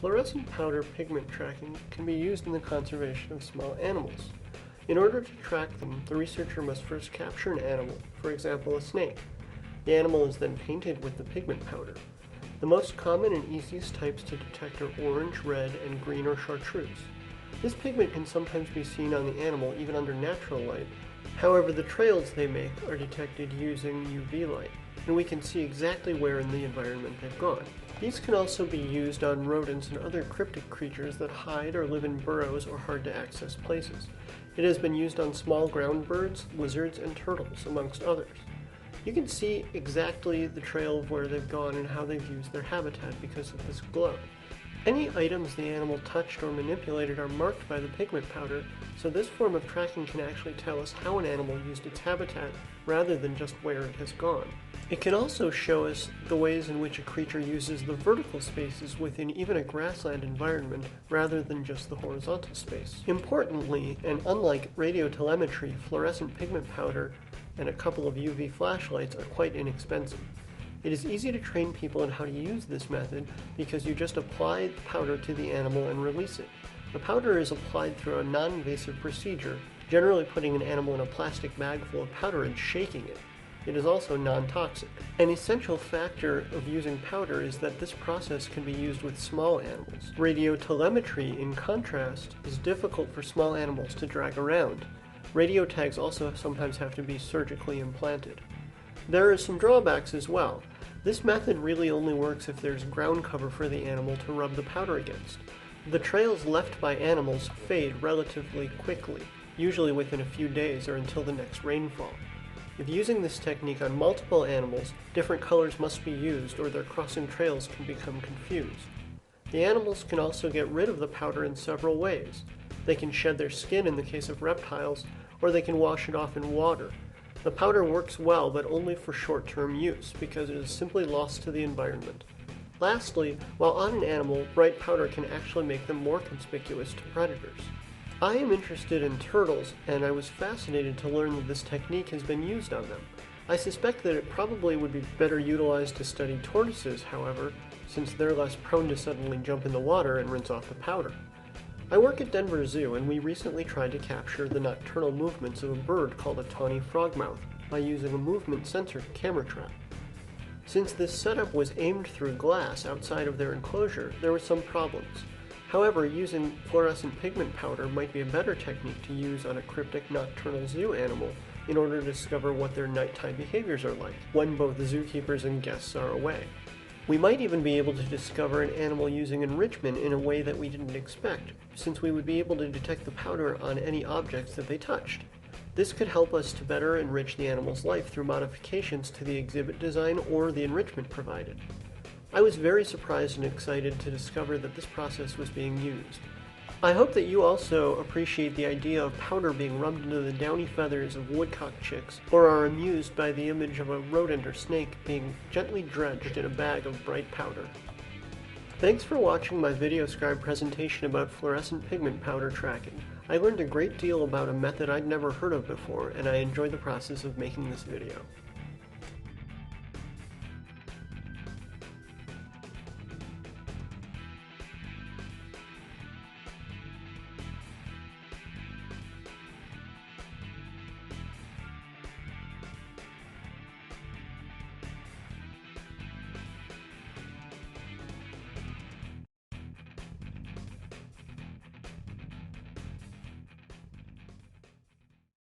Fluorescent powder pigment tracking can be used in the conservation of small animals. In order to track them, the researcher must first capture an animal, for example a snake. The animal is then painted with the pigment powder. The most common and easiest types to detect are orange, red, and green or chartreuse. This pigment can sometimes be seen on the animal even under natural light. However, the trails they make are detected using UV light, and we can see exactly where in the environment they've gone. These can also be used on rodents and other cryptic creatures that hide or live in burrows or hard-to-access places. It has been used on small ground birds, lizards, and turtles, amongst others. You can see exactly the trail of where they've gone and how they've used their habitat because of this glow. Any items the animal touched or manipulated are marked by the pigment powder, so this form of tracking can actually tell us how an animal used its habitat rather than just where it has gone. It can also show us the ways in which a creature uses the vertical spaces within even a grassland environment rather than just the horizontal space. Importantly, and unlike radiotelemetry, fluorescent pigment powder and a couple of UV flashlights are quite inexpensive. It is easy to train people in how to use this method because you just apply the powder to the animal and release it. The powder is applied through a non-invasive procedure, generally putting an animal in a plastic bag full of powder and shaking it. It is also non-toxic. An essential factor of using powder is that this process can be used with small animals. Radiotelemetry, in contrast, is difficult for small animals to drag around. Radio tags also sometimes have to be surgically implanted. There are some drawbacks as well. This method really only works if there's ground cover for the animal to rub the powder against. The trails left by animals fade relatively quickly, usually within a few days or until the next rainfall. If using this technique on multiple animals, different colors must be used or their crossing trails can become confused. The animals can also get rid of the powder in several ways. They can shed their skin in the case of reptiles, or they can wash it off in water. The powder works well, but only for short-term use, because it is simply lost to the environment. Lastly, while on an animal, bright powder can actually make them more conspicuous to predators. I am interested in turtles, and I was fascinated to learn that this technique has been used on them. I suspect that it probably would be better utilized to study tortoises, however, since they're less prone to suddenly jump in the water and rinse off the powder. I work at Denver Zoo, and we recently tried to capture the nocturnal movements of a bird called a tawny frogmouth by using a movement sensor camera trap. Since this setup was aimed through glass outside of their enclosure, there were some problems. However, using fluorescent pigment powder might be a better technique to use on a cryptic nocturnal zoo animal in order to discover what their nighttime behaviors are like when both the zookeepers and guests are away. We might even be able to discover an animal using enrichment in a way that we didn't expect, since we would be able to detect the powder on any objects that they touched. This could help us to better enrich the animal's life through modifications to the exhibit design or the enrichment provided. I was very surprised and excited to discover that this process was being used. I hope that you also appreciate the idea of powder being rubbed into the downy feathers of woodcock chicks, or are amused by the image of a rodent or snake being gently dredged in a bag of bright powder. Thanks for watching my VideoScribe presentation about fluorescent pigment powder tracking. I learned a great deal about a method I'd never heard of before, and I enjoyed the process of making this video.